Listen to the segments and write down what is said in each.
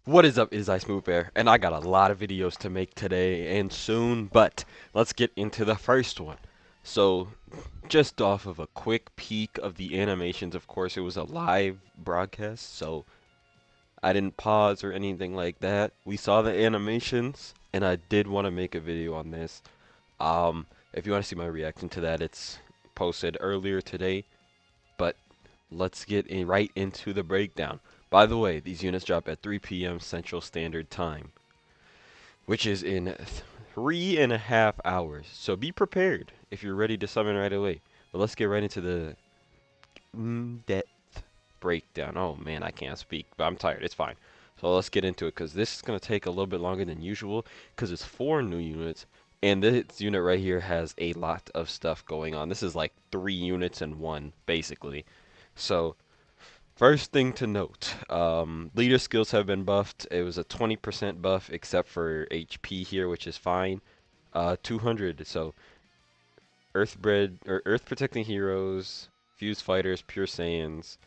What is up? It is iSmoothBear, and I got a lot of videos to make today and soon, but let's get into the first one. So, just off of a quick peek of the animations, of course, it was a live broadcast, so I didn't pause or anything like that. We saw the animations, and I did want to make a video on this. If you want to see my reaction to that, it's posted earlier today, but let's get right into the breakdown. By the way, these units drop at 3 p.m. Central Standard Time, which is in 3.5 hours. So be prepared if you're ready to summon right away. But let's get right into the in-depth breakdown. Oh man, I can't speak, but I'm tired. It's fine. So let's get into it because this is going to take a little bit longer than usual because it's 4 new units. And this unit right here has a lot of stuff going on. This is like 3 units in one, basically. So first thing to note, leader skills have been buffed. It was a 20% buff except for HP here, which is fine. 200, so Earthbred or Earth Protecting Heroes, Fused Fighters, Pure Saiyans,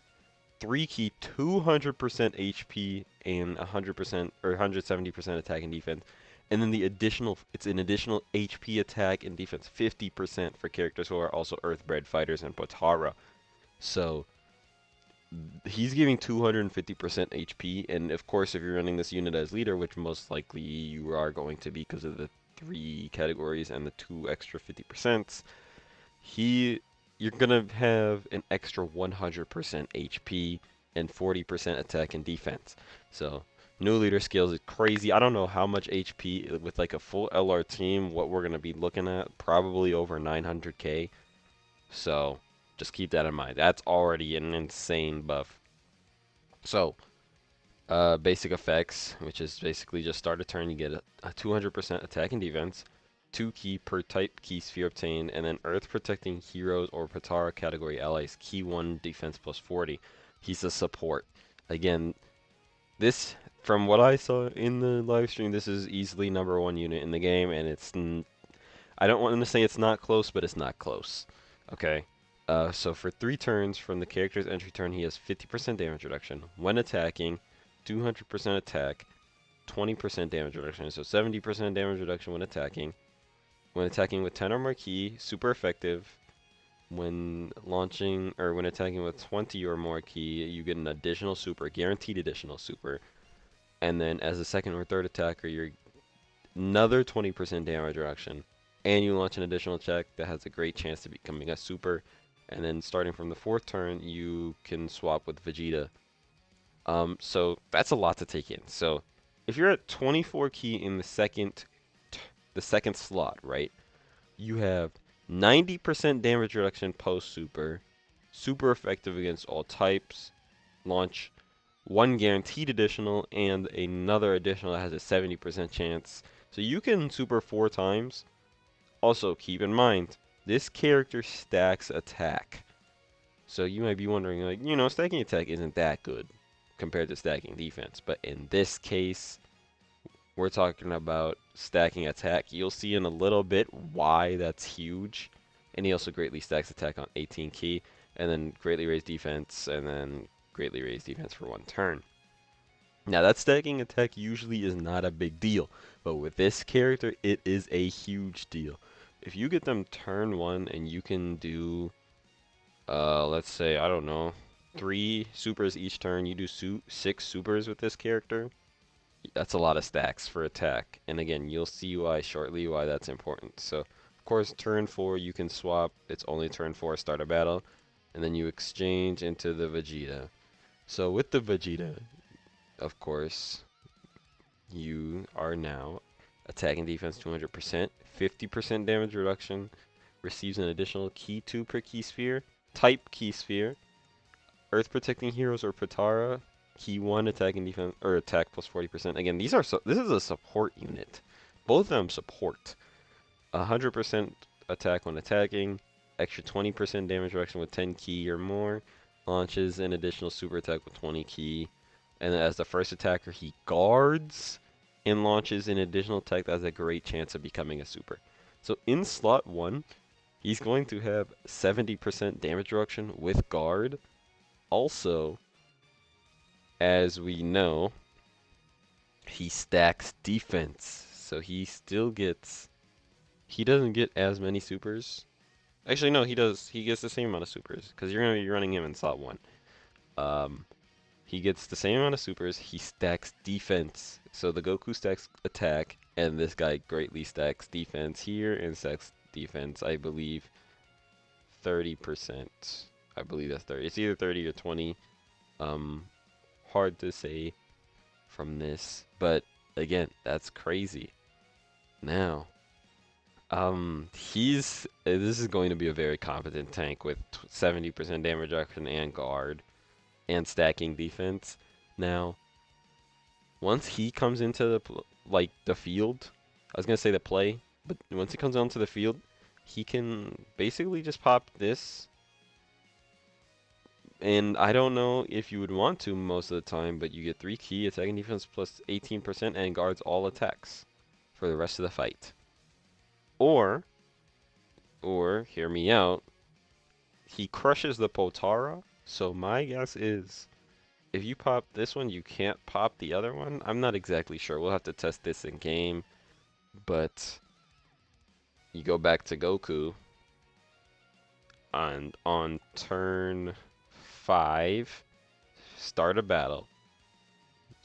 3 key 200% HP and 100% or 170% attack and defense. And then the additional, it's an additional HP attack and defense 50% for characters who are also Earthbred fighters and Potara. So he's giving 250% HP, and of course, if you're running this unit as leader, which most likely you are going to be because of the 3 categories and the 2 extra 50%, you're gonna have an extra 100% HP and 40% attack and defense. So new leader skills is crazy. I don't know how much HP with like a full LR team. What we're gonna be looking at, probably over 900k. So just keep that in mind. That's already an insane buff. So, basic effects, which is basically just start a turn, you get a 200% attack and defense, 2 key per type key sphere obtained, and then Earth Protecting Heroes or Potara category allies, key 1 defense plus 40. He's a support. Again, this, from what I saw in the live stream, this is easily #1 unit in the game, and I don't want to say it's not close, but it's not close. Okay. So for 3 turns from the character's entry turn, he has 50% damage reduction. When attacking, 200% attack, 20% damage reduction. So 70% damage reduction when attacking. When attacking with 10 or more key, super effective. When launching or when attacking with 20 or more key, you get an additional super, guaranteed additional super. And then as a second or third attacker, you're another 20% damage reduction. And you launch an additional check that has a great chance to becoming a super. And then starting from the 4th turn, you can swap with Vegeta. So that's a lot to take in. So if you're at 24 key in the second slot, right? You have 90% damage reduction post super, super effective against all types, launch 1 guaranteed additional, and another additional that has a 70% chance. So you can super 4 times. Also, keep in mind, this character stacks attack. So you might be wondering, like, stacking attack isn't that good compared to stacking defense. But in this case, we're talking about stacking attack. You'll see in a little bit why that's huge. And he also greatly stacks attack on 18 key, and then greatly raised defense, and then greatly raised defense for 1 turn. Now, that stacking attack usually is not a big deal, but with this character, it is a huge deal. If you get them turn 1 and you can do, let's say, I don't know, 3 supers each turn, you do 6 supers with this character, that's a lot of stacks for attack. And again, you'll see why shortly why that's important. So, of course, turn 4 you can swap. It's only turn 4 start a battle, and then you exchange into the Vegeta. So with the Vegeta, of course, you are now attacking defense 200%, 50% damage reduction, receives an additional key 2 per key sphere, type key sphere, Earth Protecting Heroes or Potara, key 1 attack and defense or attack plus 40%. Again, this is a support unit. Both of them support. 100% attack when attacking, extra 20% damage reduction with 10 key or more, launches an additional super attack with 20 key, and then as the first attacker, he guards and launches an additional attack that has a great chance of becoming a super. So in slot 1, he's going to have 70% damage reduction with guard. Also, as we know, he stacks defense. So he still gets, he doesn't get as many supers. Actually, no, he does. He gets the same amount of supers because you're going to be running him in slot 1. Um, he gets the same amount of supers. He stacks defense. So the Goku stacks attack, and this guy greatly stacks defense here and stacks defense, I believe, 30%. I believe that's 30. It's either 30 or 20. Um, hard to say from this, but again, that's crazy. Now, this is going to be a very competent tank with 70% damage reduction and guard and stacking defense. Now, once he comes into the field, I was gonna say the play, but once he comes onto the field, he can basically just pop this. And I don't know if you would want to most of the time, but you get 3 key, attacking defense plus 18%, and guards all attacks for the rest of the fight. Or, hear me out, he crushes the Potara. So my guess is, if you pop this one, you can't pop the other one. I'm not exactly sure. We'll have to test this in game. But you go back to Goku, and on turn 5, start a battle.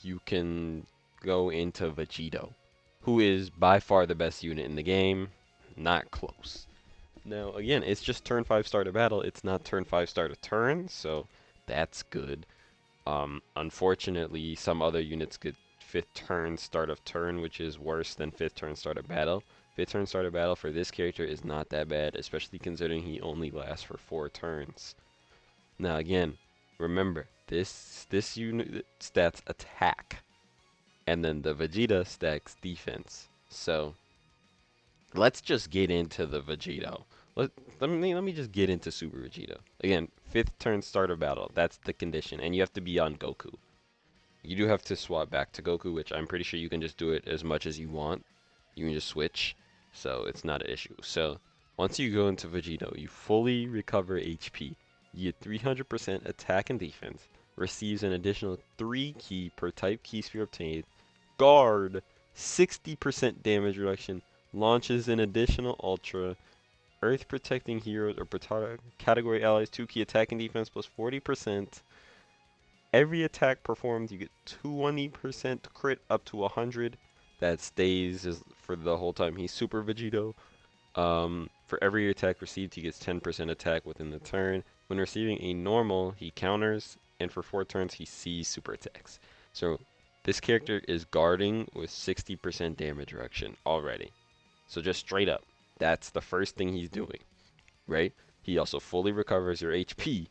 You can go into VEGITO, who is by far the best unit in the game. Not close. Now, again, it's just turn 5 start a battle. It's not turn 5 start a turn, so that's good. Unfortunately, some other units get 5th turn start of turn, which is worse than 5th turn start of battle. 5th turn start of battle for this character is not that bad, especially considering he only lasts for 4 turns. Now, again, remember, this unit stats attack, and then the Vegeta stacks defense. So let's just get into the VEGITO. Let me just get into Super VEGITO. Again, 5th turn start of battle. That's the condition, and you have to be on Goku. You do have to swap back to Goku, which I'm pretty sure you can just do it as much as you want. You can just switch, so it's not an issue. So once you go into VEGITO, you fully recover HP. You get 300% attack and defense. Receives an additional 3 key per type key sphere obtained. Guard, 60% damage reduction. Launches an additional Ultra. Earth protecting heroes or category allies 2 key attack and defense plus 40%. Every attack performed, you get 20% crit up to 100. That stays for the whole time he's Super VEGITO. For every attack received, he gets 10% attack within the turn. When receiving a normal, he counters, and for 4 turns, he sees super attacks. So this character is guarding with 60% damage reduction already. So just straight up, that's the first thing he's doing, right? He also fully recovers your HP.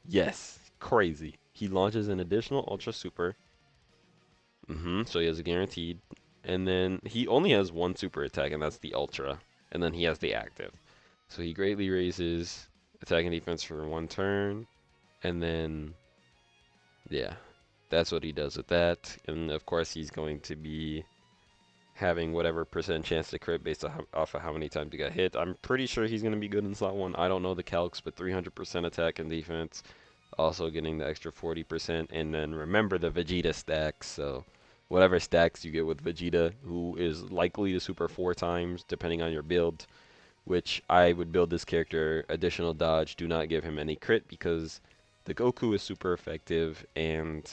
Yes, crazy. He launches an additional Ultra Super. So he has a guaranteed. And then he only has 1 super attack, and that's the Ultra. And then he has the active. So he greatly raises attack and defense for 1 turn. And then, yeah, that's what he does with that. And of course, he's going to be having whatever percent chance to crit based off of how many times he got hit. I'm pretty sure he's going to be good in slot 1. I don't know the calcs, but 300% attack and defense. Also getting the extra 40%. And then remember the Vegeta stacks. So whatever stacks you get with Vegeta, who is likely to super 4 times, depending on your build. Which I would build this character additional dodge. Do not give him any crit because the Goku is super effective, and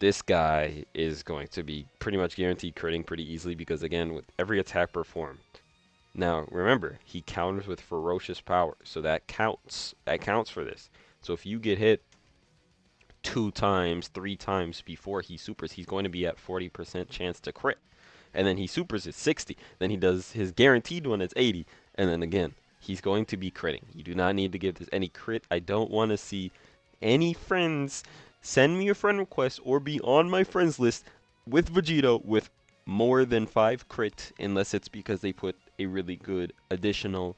this guy is going to be pretty much guaranteed critting pretty easily because, again, with every attack performed. Now, remember, he counters with ferocious power, so that counts. That counts for this. So if you get hit 2 times, 3 times before he supers, he's going to be at 40% chance to crit. And then he supers at 60. Then he does his guaranteed one at 80. And then again, he's going to be critting. You do not need to give this any crit. I don't want to see any friends send me a friend request or be on my friends list with VEGITO with more than 5 crit, unless it's because they put a really good additional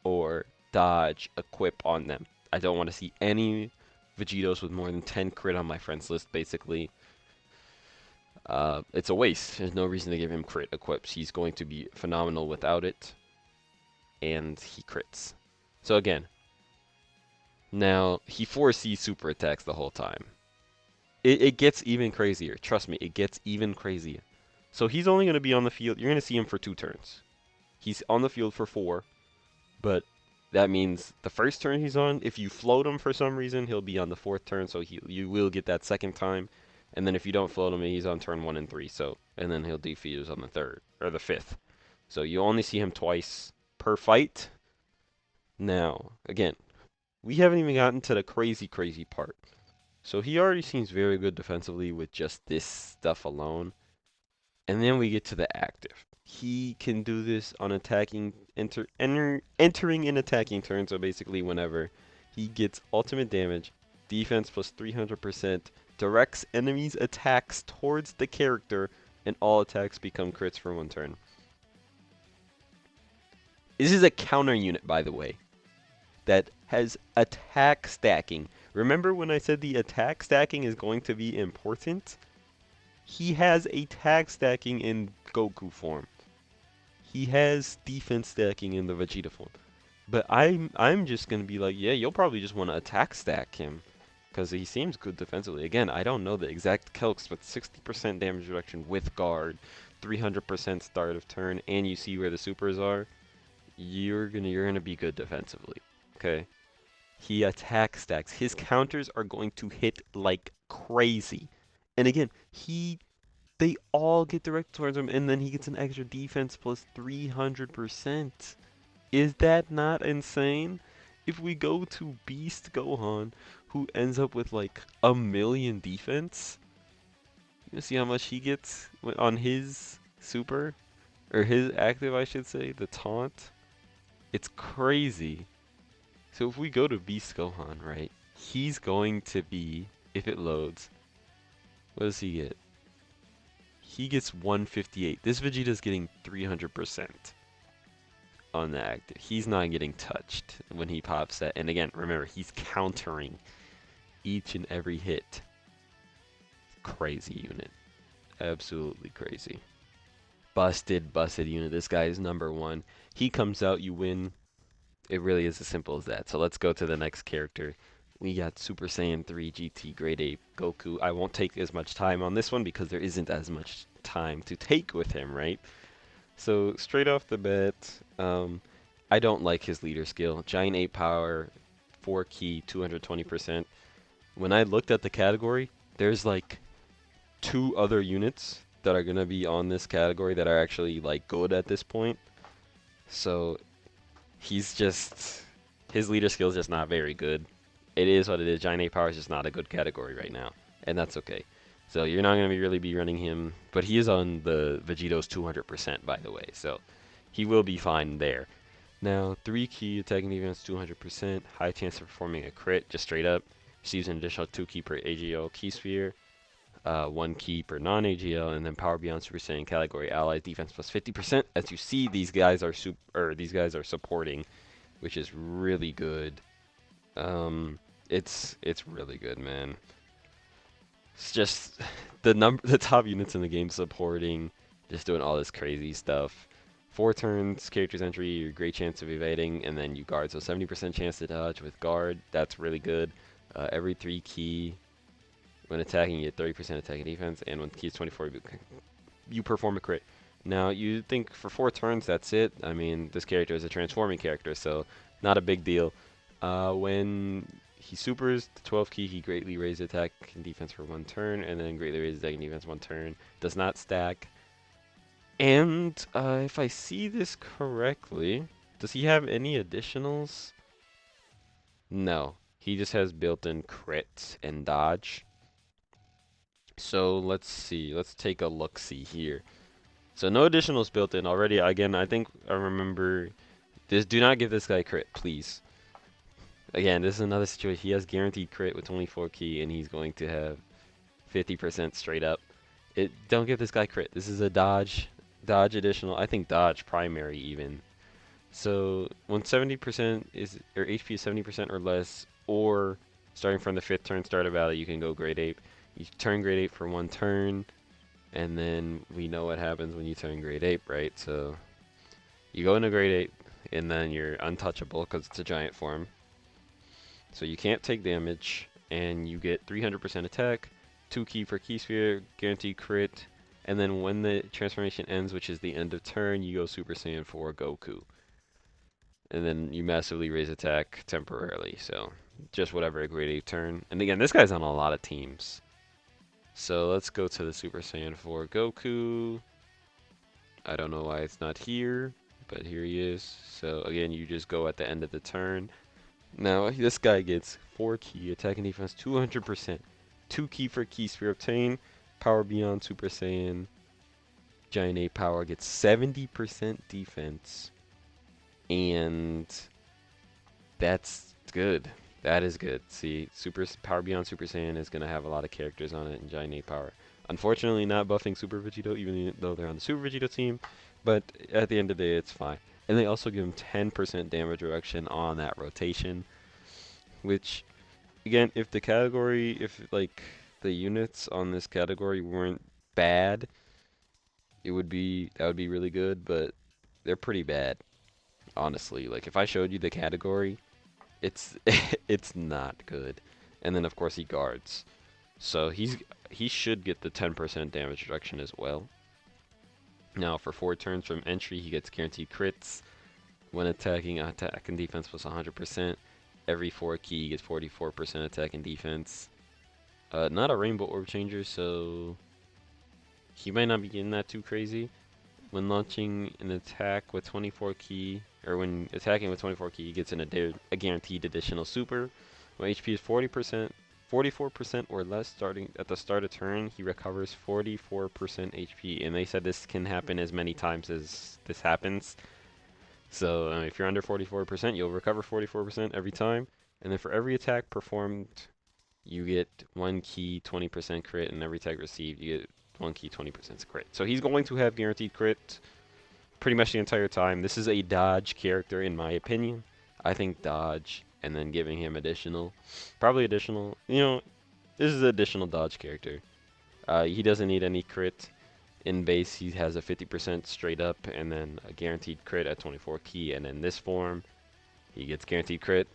or dodge equip on them. I don't want to see any VEGITOs with more than 10 crit on my friends list, basically. It's a waste. There's no reason to give him crit equips. He's going to be phenomenal without it. And he crits. So again, now he foresees super attacks the whole time. It gets even crazier. Trust me, it gets even crazier. So he's only going to be on the field. You're going to see him for 2 turns. He's on the field for 4, but that means the first turn he's on, if you float him for some reason, he'll be on the 4th turn, so you will get that 2nd time. And then if you don't float him, he's on turn 1 and 3, so and then he'll defuse on the 3rd or the 5th. So you only see him twice per fight. Now, again, we haven't even gotten to the crazy part. So he already seems very good defensively with just this stuff alone. And then we get to the active. He can do this on attacking, entering in attacking turn. So basically, whenever he gets ultimate damage, defense plus 300%, directs enemies' attacks towards the character, and all attacks become crits for 1 turn. This is a counter unit, by the way, that has attack stacking. Remember when I said the attack stacking is going to be important? He has attack stacking in Goku form. He has defense stacking in the Vegeta form. But I'm just going to be like, yeah, you'll probably just want to attack stack him. Because he seems good defensively. Again, I don't know the exact calcs, but 60% damage reduction with guard, 300% start of turn, and you see where the supers are. You're gonna be good defensively. Okay? He attack stacks. His counters are going to hit like crazy. And again, they all get directed towards him, and then he gets an extra defense plus 300%. Is that not insane? If we go to Beast Gohan, who ends up with like 1,000,000 defense, you see how much he gets on his super? Or his active, I should say, the taunt? It's crazy. So if we go to Beast Gohan, right, he's going to be, if it loads, what does he get? He gets 158. This Vegeta's getting 300% on the active. He's not getting touched when he pops that. And again, remember, he's countering each and every hit. Crazy unit. Absolutely crazy. Busted unit. This guy is #1. He comes out, you win. It really is as simple as that. So let's go to the next character. We got Super Saiyan 3 GT Grade 8 Goku. I won't take as much time on this one because there isn't as much time to take with him, right? So straight off the bat, I don't like his leader skill. Giant 8 power, 4 key, 220%. When I looked at the category, there's like 2 other units that are going to be on this category that are actually like good at this point. So he's just, his leader skill is just not very good. It is what it is. Giant 8 power is just not a good category right now, and that's okay. So you're not going to really be running him, but he is on the Vegito's 200%, by the way, so he will be fine there. Now, 3 key attacking defense, 200%, high chance of performing a crit, just straight up. Receives an additional 2 key per AGL key sphere, 1 key per non-AGL, and then power beyond Super Saiyan category allies defense plus 50%. As you see, these guys are supporting, which is really good. It's really good, man. It's just the top units in the game supporting, just doing all this crazy stuff. 4 turns, character's entry, your great chance of evading, and then you guard. So 70% chance to dodge with guard. That's really good. Every 3 key, when attacking, you get 30% attacking defense, and when key is 24, you perform a crit. Now, you think for 4 turns, that's it. I mean, this character is a transforming character, so not a big deal. When he supers the 12 key, he greatly raises attack and defense for 1 turn, and then greatly raises attack and defense 1 turn. Does not stack. And if I see this correctly, does he have any additionals? No. He just has built-in crit and dodge. So let's see. Let's take a look-see here. So no additionals built in already. Again, I think I remember this. Do not give this guy crit, please. Again, this is another situation. He has guaranteed crit with 24 key, and he's going to have 50% straight up. Don't give this guy crit. This is a dodge additional. I think dodge primary even. So when 70% is, or HP is 70% or less, or starting from the 5th turn start of battle, you can go grade 8. You turn grade 8 for 1 turn, and then we know what happens when you turn grade 8, right? So you go into grade 8, and then you're untouchable because it's a giant form. So you can't take damage, and you get 300% attack, 2 key for key sphere, guaranteed crit, and then when the transformation ends, which is the end of turn, you go Super Saiyan 4 Goku. And then you massively raise attack temporarily, so just whatever grade 8 turn. And again, this guy's on a lot of teams. So let's go to the Super Saiyan 4 Goku. I don't know why it's not here, but here he is. So again, you just go at the end of the turn. Now, this guy gets 4 key, attack and defense 200%. 2 key for key sphere obtain, power beyond Super Saiyan. Giant 8 power gets 70% defense. And that's good. That is good. See, Super Power Beyond Super Saiyan is going to have a lot of characters on it in Giant 8 power. Unfortunately, not buffing Super Vegito, even though they're on the Super Vegito team. But at the end of the day, it's fine. And they also give him 10% damage reduction on that rotation. Which, again, if the category, if like the units on this category weren't bad, that would be really good. But they're pretty bad, honestly. Like if I showed you the category, it's it's not good. And then of course he guards. So he should get the 10% damage reduction as well. Now for 4 turns from entry, he gets guaranteed crits. When attacking, attack and defense plus 100%. Every 4 key, he gets 44% attack and defense. Not a rainbow orb changer, so he might not be getting that too crazy. When launching an attack with 24 key, or when attacking with 24 key, he gets a guaranteed additional super. When HP is 40%, 44% or less starting at the start of turn, he recovers 44% HP. And they said this can happen as many times as this happens. So if you're under 44%, you'll recover 44% every time. And then for every attack performed, you get 1 key 20% crit, and every attack received, you get 1 key 20% crit. So he's going to have guaranteed crit pretty much the entire time. This is a dodge character in my opinion. I think dodge and then giving him additional, probably additional, this is an additional dodge character. He doesn't need any crit. In base, he has a 50% straight up and then a guaranteed crit at 24 key. And in this form, he gets guaranteed crit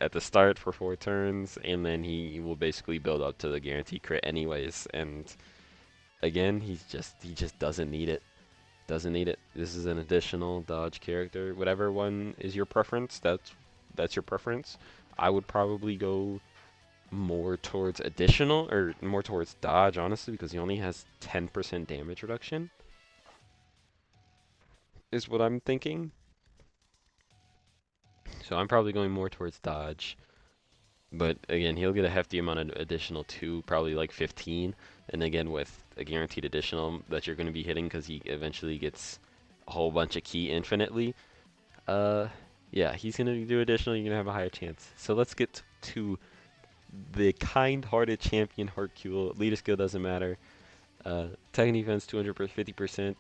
at the start for 4 turns, and then he will basically build up to the guaranteed crit anyways. And again, he just doesn't need it. Doesn't need it. This is an additional dodge character. Whatever one is your preference, that's your preference. I would probably go more towards additional, or more towards dodge, honestly, because he only has 10% damage reduction, is what I'm thinking. So I'm probably going more towards dodge. But again, he'll get a hefty amount of additional too, probably like 15. And again, with a guaranteed additional that you're going to be hitting because he eventually gets a whole bunch of key infinitely. Yeah, he's going to do additional, you're going to have a higher chance. So let's get to the kind-hearted champion Hercule. Leader skill doesn't matter. Attack and defense 250%.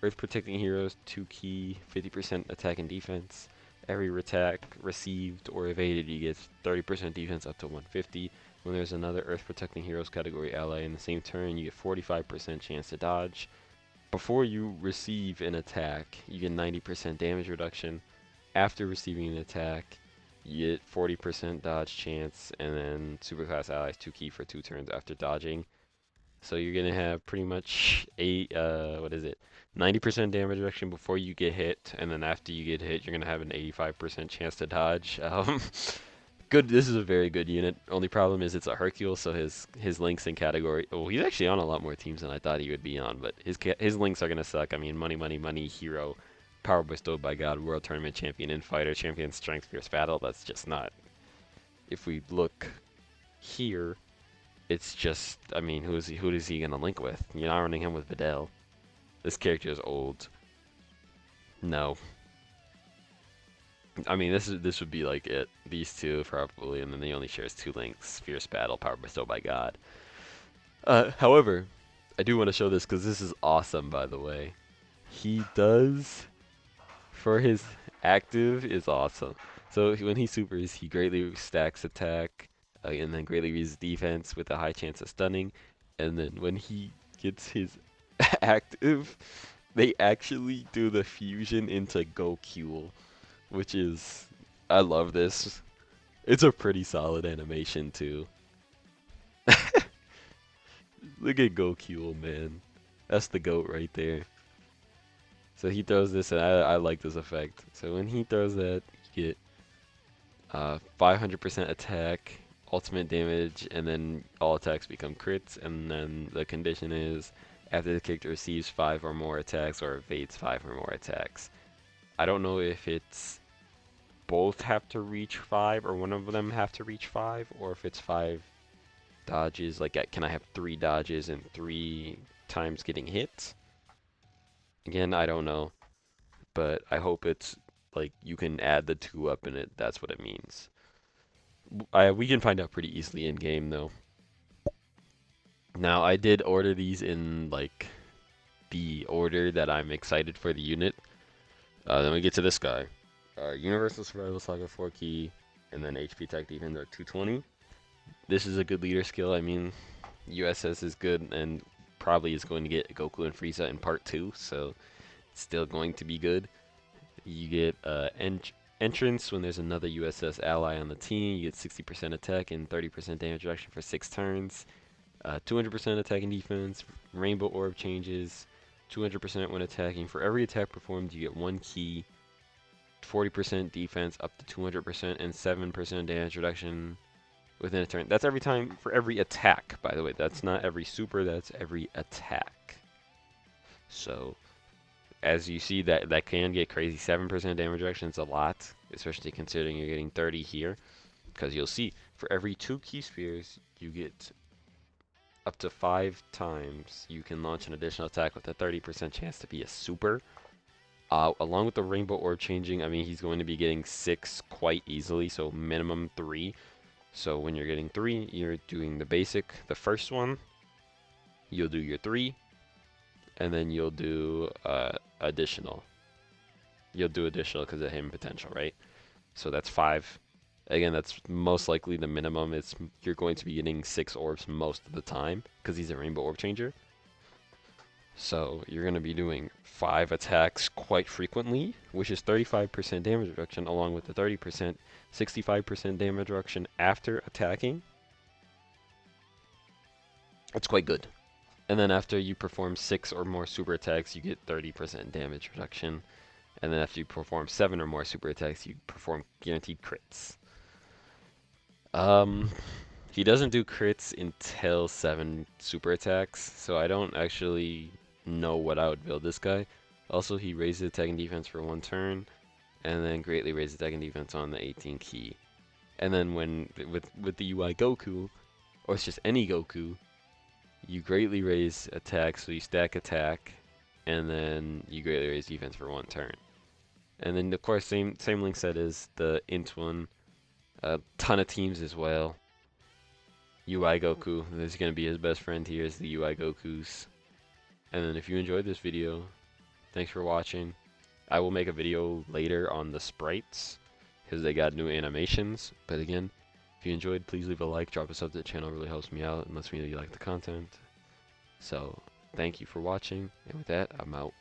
Earth protecting heroes 2 key, 50% attack and defense. Every attack received or evaded, you get 30% defense up to 150. When there's another Earth protecting heroes category ally in the same turn, you get 45% chance to dodge. Before you receive an attack, you get 90% damage reduction. After receiving an attack, you get 40% dodge chance, and then superclass allies 2 key for 2 turns after dodging. So you're gonna have pretty much 90% damage reduction before you get hit, and then after you get hit, you're gonna have an 85% chance to dodge. Good. This is a very good unit. Only problem is it's a Hercule, so his links in category. Oh, he's actually on a lot more teams than I thought he would be on, but his links are gonna suck. I mean, money, money, money, hero, power bestowed by God, world tournament champion, infighter, champion, strength, fierce battle. That's just not. If we look here, it's just. I mean, who is he gonna link with? You're not running him with Videl. This character is old. No. I mean, this would be like it. These two probably, and then he only shares 2 links: fierce battle, power bestowed by God. However, I do want to show this because this is awesome. By the way, he does for his active is awesome. So when he supers, he greatly stacks attack, and then greatly reduces defense with a high chance of stunning. And then when he gets his active, they actually do the fusion into Goku, which is, I love this. It's a pretty solid animation too. Look at Goku, man. That's the GOAT right there. So he throws this, and I like this effect. So when he throws that, you get 500% attack, ultimate damage, and then all attacks become crits. And then the condition is after the character receives 5 or more attacks or evades 5 or more attacks. I don't know if it's both have to reach 5 or one of them have to reach 5, or if it's 5 dodges. Like, can I have 3 dodges and 3 times getting hit? Again, I don't know, but I hope it's like you can add the 2 up in it. That's what it means. We can find out pretty easily in game though. Now I did order these in like the order that I'm excited for the unit. Then we get to this guy. Universal Survival Saga 4 key, and then HP Tech Defense are 220. This is a good leader skill. I mean, USS is good and probably is going to get Goku and Frieza in part 2, so it's still going to be good. You get entrance when there's another USS ally on the team. You get 60% attack and 30% damage reduction for 6 turns. 200% attack and defense. Rainbow orb changes. 200% when attacking. For every attack performed, you get 1 key. 40% defense up to 200% and 7% damage reduction within a turn. That's every time for every attack, by the way. That's not every super, that's every attack. So, as you see, that can get crazy. 7% damage reduction is a lot, especially considering you're getting 30 here. Because you'll see, for every 2 key spheres, you get up to 5 times you can launch an additional attack with a 30% chance to be a super. Along with the rainbow orb changing, I mean, he's going to be getting 6 quite easily, so minimum 3. So when you're getting 3, you're doing the basic, the first one, you'll do your 3, and then you'll do additional. You'll do additional because of him potential, right? So that's 5. Again, that's most likely the minimum. You're going to be getting 6 orbs most of the time because he's a rainbow orb changer. So you're going to be doing 5 attacks quite frequently, which is 35% damage reduction, along with the 30%, 65% damage reduction after attacking. It's quite good. And then after you perform 6 or more super attacks, you get 30% damage reduction. And then after you perform 7 or more super attacks, you perform guaranteed crits. He doesn't do crits until 7 super attacks, so I don't actually know what I would build this guy. Also, he raises attack and defense for 1 turn, and then greatly raises attack and defense on the 18 key. And then with the UI Goku, or it's just any Goku, you greatly raise attack, so you stack attack, and then you greatly raise defense for 1 turn. And then of course, same link set is the int one. A ton of teams as well. UI Goku, this is going to be his best friend here is the UI Gokus. And then if you enjoyed this video, thanks for watching. I will make a video later on the sprites, because they got new animations. But again, if you enjoyed, please leave a like, drop a sub to the channel, it really helps me out and lets me know you like the content. So, thank you for watching, and with that, I'm out.